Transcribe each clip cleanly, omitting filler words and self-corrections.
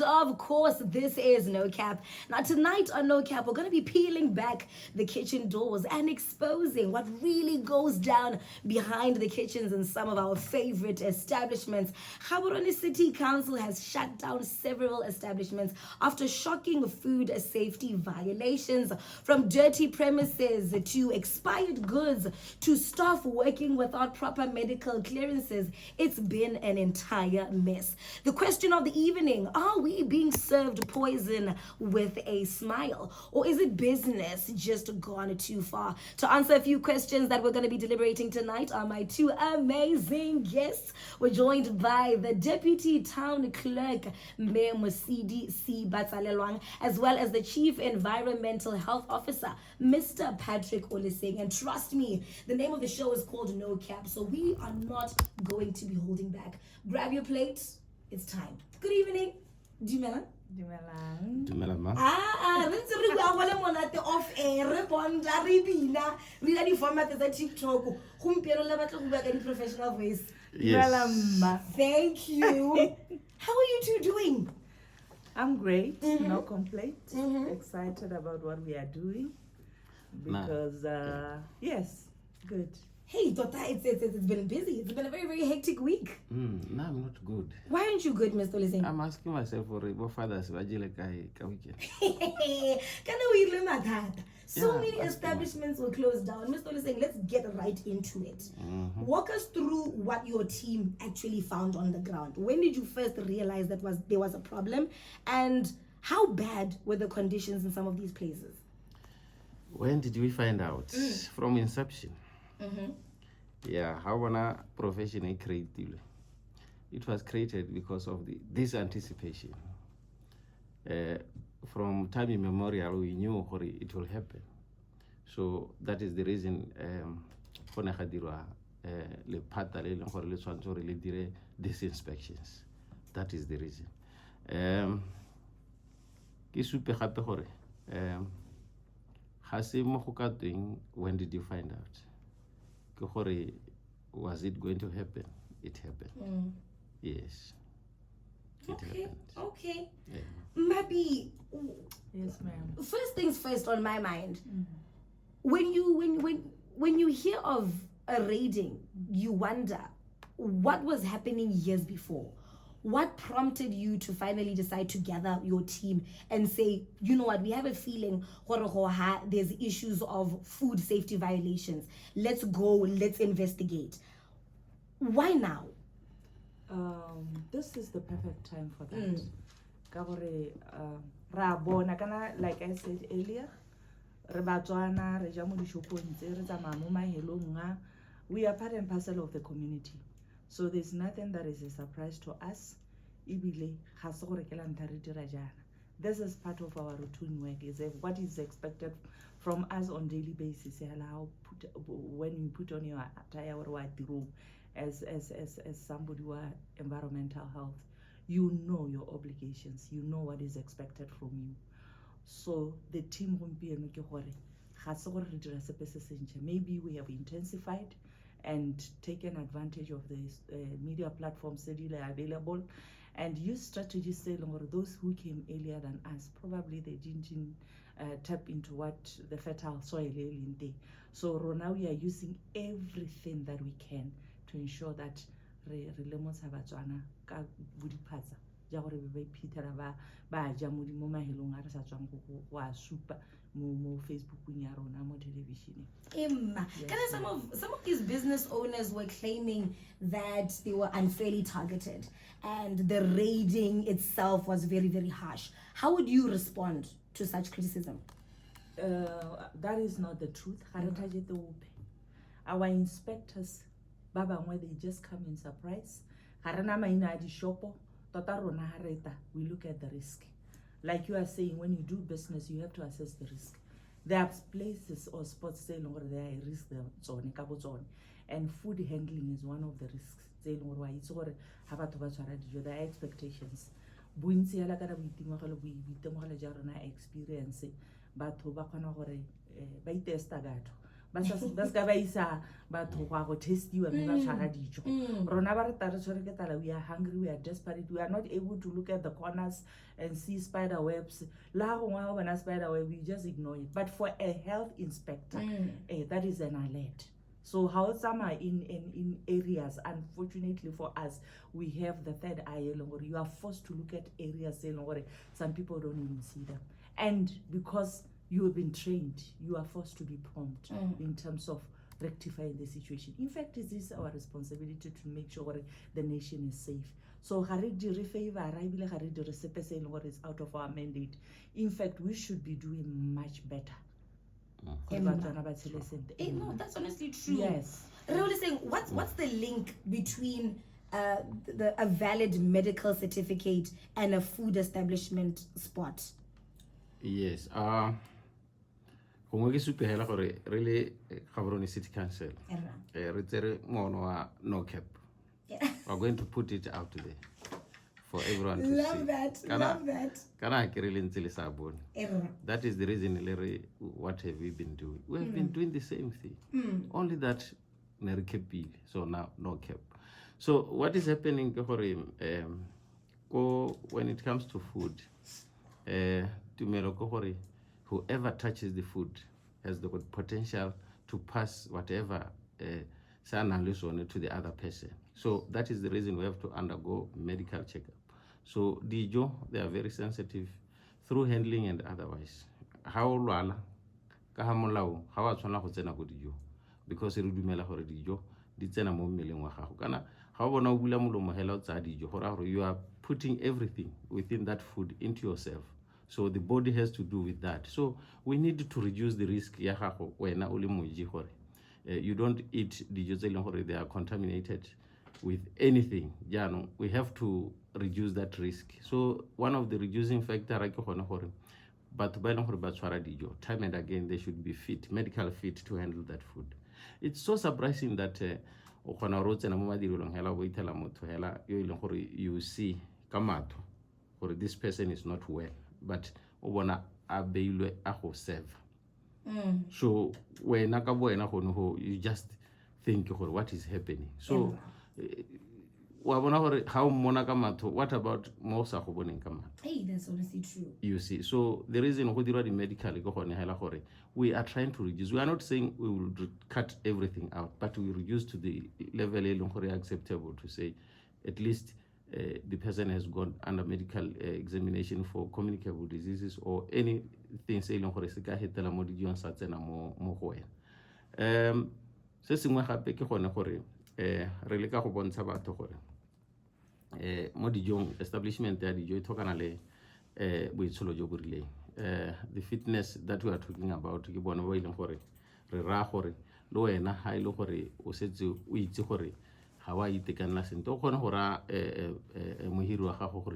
Of course, this is No Cap. Now, tonight on No Cap, we're going to be peeling back the kitchen doors and exposing what really goes down behind the kitchens in some of our favorite establishments. Gaborone City Council has shut down several establishments after shocking food safety violations, from dirty premises to expired goods to staff working without proper medical clearances. It's been an entire mess. The question of the evening: are we being served poison with a smile, or is it business just gone too far? To answer a few questions that we're going to be deliberating tonight are my two amazing guests. We're joined by the Deputy Town Clerk, Mayor Mosidi C. Batsalelwang, as well as the Chief Environmental Health Officer, Mr. Patrick Oliseng. And trust me, the name of the show is called No Cap, so we are not going to be holding back. Grab your plate. It's time. Good evening. Dumelang. Dumelang, ma. Re ntse re bua gole monate off air, re bonda re bina re la di format tsa TikTok. Gompieno le batla go bua ka di professional voice. Yes. Thank you. How are you two doing? I'm great, no complaints. Excited about what we are doing because yes, good. Hey, Tota, it's been busy. It's been a very, very hectic week. No, I'm not good. Why aren't you good, Mr. Oliseng? I'm asking myself for what fathers vajile ka weekend. Kana o ile mathata. So Yeah, many that's establishments were closed down. Mr. Oliseng, let's get right into it. Walk us through what your team actually found on the ground. When did you first realize that there was a problem, and how bad were the conditions in some of these places? When did we find out? From inception. Yeah, how wanna profession creative. It was created because of this anticipation. From time immemorial, we knew it will happen. So that is the reason for le pata le leng gore le tshwantse gore le dire these inspections. That is the reason. Ke supe gape gore ga se mo go ka teng, when did you find out? Ke gore, was it going to happen? It happened. Yes. It happened. Okay. Yeah. Maybe Yes, ma'am. first things first on my mind. When you hear of a raiding, you wonder what was happening years before. What prompted you to finally decide to gather your team and say, you know what, we have a feeling there's issues of food safety violations. Let's go, let's investigate. Why now? This is the perfect time for that. Ka gore ra bona kana, like I said earlier, re Batswana re ja mo dishopong tse re tsamaya mo mahelong a. We are part and parcel of the community. So there's nothing that is a surprise to us. Ibile ga se gore ke la ntlha re dira jana. This is part of our routine work. Is what is expected from us on daily basis. When you put on your attire or room as somebody who are environmental health, you know your obligations. You know what is expected from you. So the team gompieno ke gore ga se gore re dira sepe se sentšha. Maybe we have intensified and taken advantage of the media platforms that are available and use strategies saying those who came earlier than us, probably they didn't tap into what the fertile soil is. So now we are using everything that we can to ensure that re lemosa Batswana ka budiphatsa ja gore ba iphitlhela ba ja mo mahelong a re sa tswang go a supa mo Facebook ya rona mo television. Yes. Some of these business owners were claiming that they were unfairly targeted and the raiding itself was very, very harsh. How would you respond to such criticism? That is not the truth. Our inspectors, Baba, they just come in surprise. We look at the risk. Like you are saying, when you do business, you have to assess the risk. There are places or spots saying there are risk and food handling is one of the risks. There are expectations. Experience. ba ska ba isa batho go go testiwa mme ba tshwara dijo rona ba re tare tshwere ke tala, we are hungry, we are desperate, we are not able to look at the corners and see spider webs. La go ngwa bona spider web, we just ignore it. But for a health inspector, that is an alert. So how some are in areas, unfortunately for us, we have the third eye. You are forced to look at areas, some people don't even see them. And because you have been trained, you are forced to be prompt in terms of rectifying the situation. In fact, it is our responsibility to make sure the nation is safe. So favor is out of our mandate. In fact, we should be doing much better. No, that's honestly true. Yes. Really saying, what's the link between a valid medical certificate and a food establishment spot? Yes. Gongwe ke supe hela gore re le Gaborone City Council re tsere mono wa no cap. We're going to put it out there for everyone to love see. Love that. Kana ke re le ntse le sa bone. That is the reason what have we been doing? We have been doing the same thing. Only that ne re capile. So now no cap. So what is happening ke gore when it comes to food, tumelo ke gore whoever touches the food has the potential to pass whatever to the other person. So that is the reason we have to undergo medical checkup. So dijo, they are very sensitive through handling and otherwise. How lwala ka ha molao ha wa tshwana go tsena go dijo because re dumela gore dijo di tsena mo mmeleng wa gago. Kana ha o bona o bula molomo hela o tsa dijo gore you are putting everything within that food into yourself. So the body has to do with that. So we need to reduce the risk ya gago wena o le moji gore you don't eat dijo tse leng gore they are contaminated with anything. We have to reduce that risk. So one of the reducing factor ke gone gore batho ba leng gore ba tshwara dijo time and again they should be fit, medical fit to handle that food. It's so surprising that o gona ro tsena mo madirelong hela bo itela motho hela yo ileng gore you see ka matho gore this person is not well, but o bona a beilwe a go serve. So when you just think what is happening. So what about most of Hey, that's honestly true. You see, so the reason the medical we are trying to reduce. We are not saying we will cut everything out, but we reduce to the level acceptable to say at least the person has gone under medical examination for communicable diseases or anything se ileng gore se ka hetela mo dijong sa tsena mo go wena. Se sengwe gape ke gone gore re le ka go bontsha batho gore mo dijong establishment ya dijo e thokana le boitsholo jo bo rileng. The fitness that we are talking about ke bona bo ileng gore re ra gore le wena ha ile gore o setse o itse gore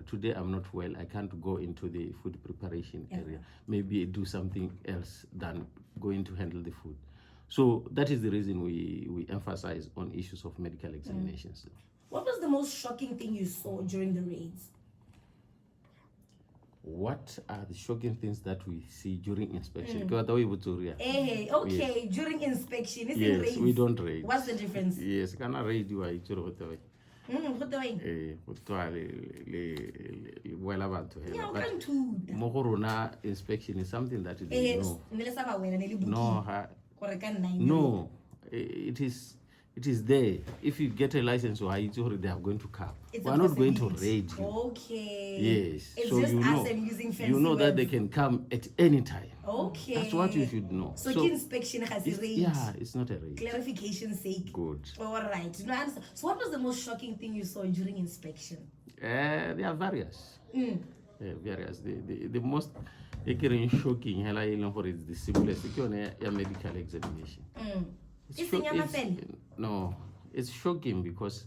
today I'm not well, I can't go into the food preparation area. Maybe do something else than going to handle the food. So that is the reason we emphasize on issues of medical examinations. What was the most shocking thing you saw during the raids? What are the shocking things that we see during inspection? Okay, during inspection. Yes, raids. We don't raid. What's the difference? Yes, can I raid you? Mohorona inspection is something that they know. No, it is there. If you get a license, they are going to come. We are not going to raid you. Okay. Yes. It's so just us and using fancy you know that words. they can come at any time. Okay. That's what you should know. So inspection has a raid. Yeah, it's not a raid. Clarification sake. Good. All right. No, answer. So what was the most shocking thing you saw during inspection? There are various. Various. The most shocking is the simplest medical examination. No, it's shocking because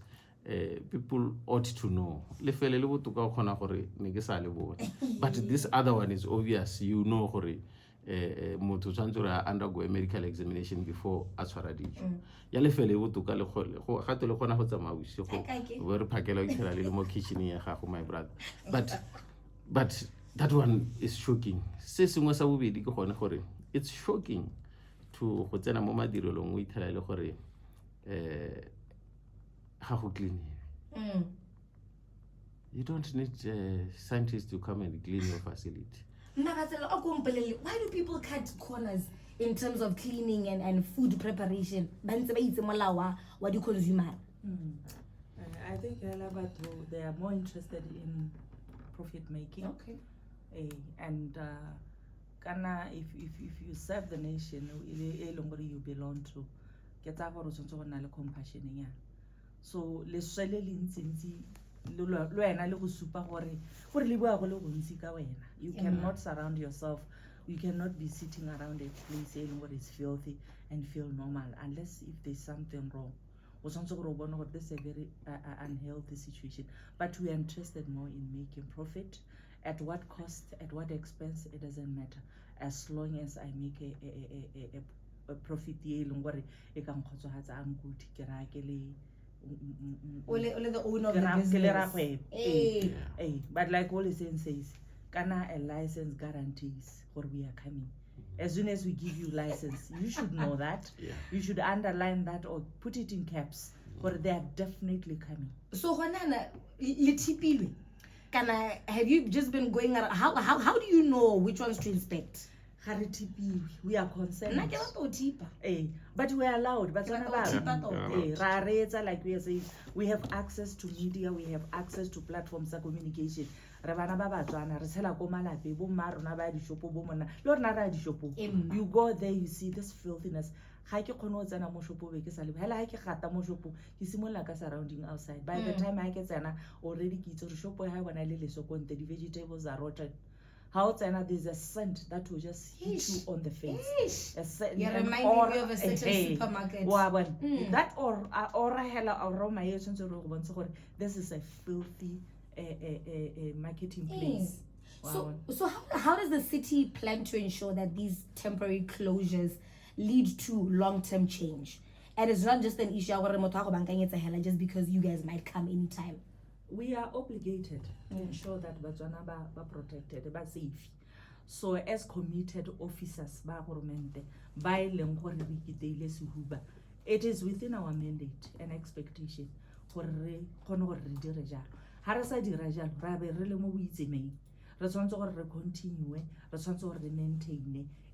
people ought to know. But this other one is obvious. You know, undergo a medical examination before aswaradi. My brother. But that one is shocking. It's shocking to go tsena mo madirelong o ithela le gore ga go clean. You don't need scientists to come and clean your facility. Why do people cut corners in terms of cleaning and food preparation? What do consumer? I think they are more interested in profit making. Okay. And if you serve the nation you belong to, get compassion. So you cannot surround yourself, you cannot be sitting around a place where it's filthy and feel normal unless if there's something wrong. This is a very unhealthy situation, but we are interested more in making profit. At what cost, at what expense, it doesn't matter, as long as I make a profit. Only the owner of the business. But like all the saying says, a license guarantees where we are coming. As soon as we give you license, you should know that. You should underline that or put it in caps, where they are definitely coming. So have you just been going around? How do you know which ones to inspect? We are concerned. But we are allowed. But like we are saying, we have access to media, we have access to platforms of communication. You go there, you see this filthiness. Surrounding outside. By the time I get already the vegetables are rotted. There's a scent that will just hit you on the face. A scent, you're reminding me of a certain supermarket. That or aroma, this is a filthy marketing place. So how does the city plan to ensure that these temporary closures lead to long-term change? And it's not just an issue just because you guys might come anytime. We are obligated to ensure that Botswana are protected, are safe. So as committed officers, it is within our mandate and expectation for maintain.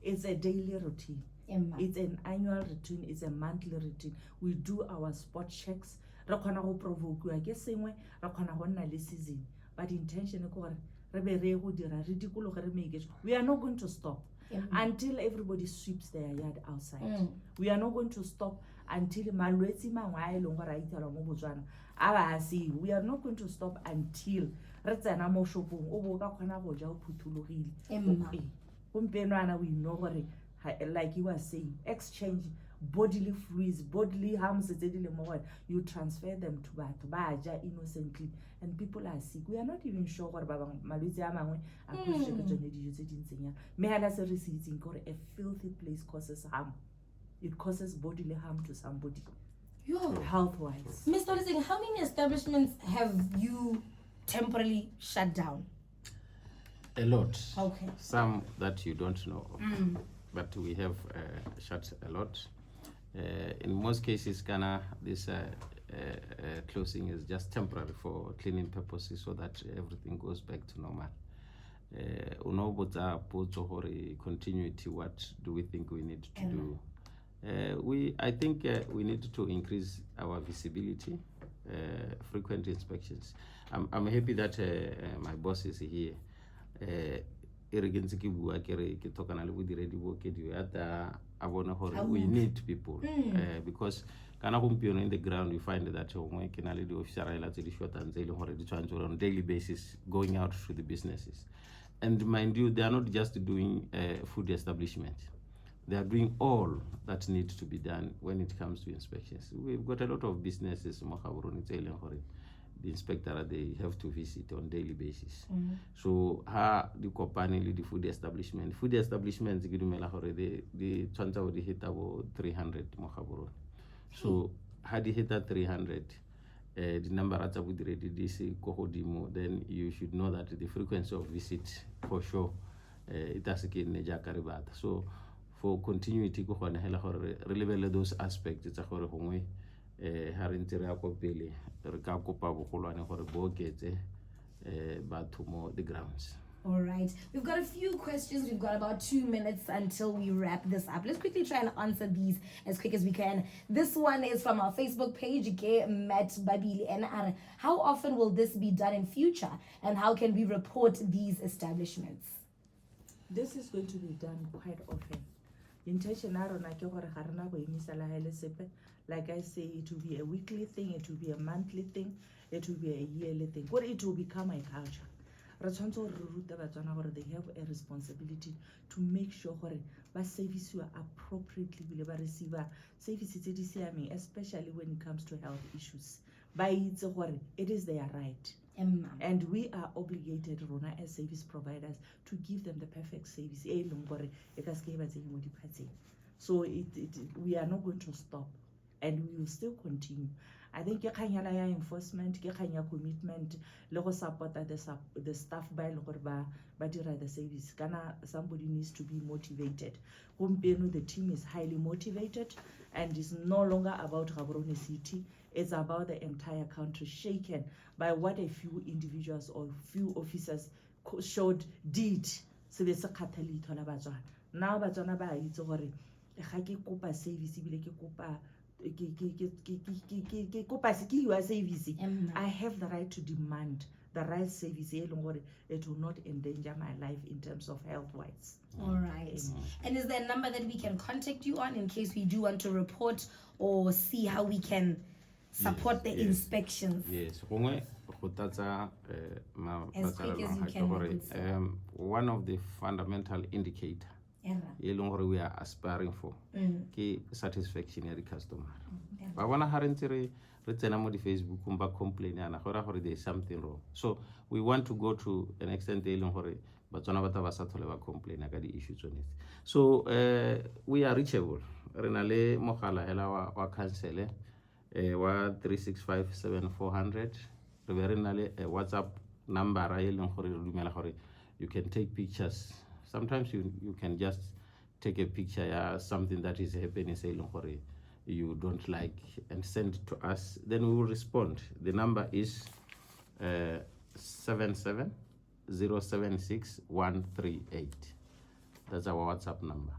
It's a daily routine. It's an annual routine, it's a monthly routine. We do our spot checks. We are not going to stop until everybody sweeps their yard outside. We are not going to stop until we are not going to stop until we know, like you were saying, exchange bodily fluids, bodily harms, you transfer them to Baja innocently, and people are sick. We are not even sure what about Malaysia. A filthy place causes harm. It causes bodily harm to somebody. Health-wise. Ms. Tolising, how many establishments have you temporarily shut down? A lot. Okay. Some that you don't know of. But we have shut a lot. In most cases, Ghana, this closing is just temporary for cleaning purposes so that everything goes back to normal. Continuity, what do we think we need to do? I think we need to increase our visibility, frequent inspections. I'm happy that my boss is here. We need people because in the ground you find that on a daily basis going out to the businesses. And mind you, they are not just doing food establishment. They are doing all that needs to be done when it comes to inspections. We've got a lot of businesses, the inspector, they have to visit on daily basis. So the company, the food establishments, they hit about 300 So had they hit that 300, the number at then you should know that the frequency of visit for sure it has So for continuity go gone hela gore re lebelle those aspects tsa gore gongwe ha re ntse re ya ko pele re ka kopa bogolwane gore bo oketse batho mo the grounds. All right, we've got a few questions. We've got about 2 minutes until we wrap this up. Let's quickly try and answer these as quick as we can. This one is from our Facebook page, Matt Babili NR. How often will this be done in future, and how can we report these establishments? This is going to be done quite often. Intention ya rona ke gore ga rena go emisa la hele sepe. Like I say, it will be a weekly thing, it will be a monthly thing, it will be a yearly thing. But it will become a culture. Re tshwantse gore re rute batswana gore they have a responsibility to make sure gore ba serviceiwa appropriately bile ba receive services tse di siameng, especially when it comes to health issues. Ba itse gore it is their right. And we are obligated, rona, as service providers, to give them the perfect service. So we are not going to stop, and we will still continue. I think ke kganya ya enforcement, ke kganya commitment, le go support the staff by ba dira the service. Kana somebody needs to be motivated. The team is highly motivated, and it's no longer about Gaborone City. It's about the entire country, shaken by what a few individuals or few officers did. So there's a catalyst on Bajan. Now Bajana ba itse gore ga ke kopa service bile ke kopa service. I have the right to demand the right service. It will not endanger my life in terms of health wise. All right. And is there a number that we can contact you on in case we do want to report or see how we can support the inspections? Yes. As quick as you can. One of the fundamental indicators we are aspiring for ke satisfaction ya customer. Ba bona ha re ntse re tsena mo di Facebook ba complain yana gore there is something wrong. So we want to go to an extent gore batswana ba ta ba sa tlhole ba complain ka di issues on it. So we are reachable. Re na le mogala hela wa cancel wa 3657400. Re be re na le WhatsApp number a gore re dumela gore you can take pictures. Sometimes you can just take a picture of something that is happening, say you don't like, and send it to us. Then we will respond. The number is 77076138. That's our WhatsApp number.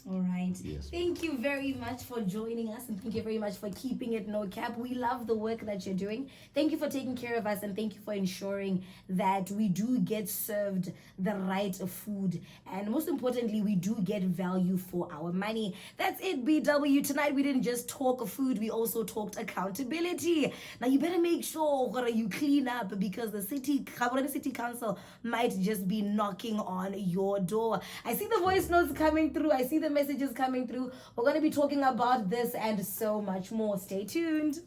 All right. Yes. Thank you very much for joining us, and thank you very much for keeping it no cap. We love the work that you're doing. Thank you for taking care of us, and thank you for ensuring that we do get served the right food, and most importantly, we do get value for our money. That's it, BW. Tonight we didn't just talk food, we also talked accountability. Now you better make sure you clean up, because the Gaborone City Council might just be knocking on your door. I see the voice notes coming through. I see the messages coming through. We're going to be talking about this and so much more. Stay tuned.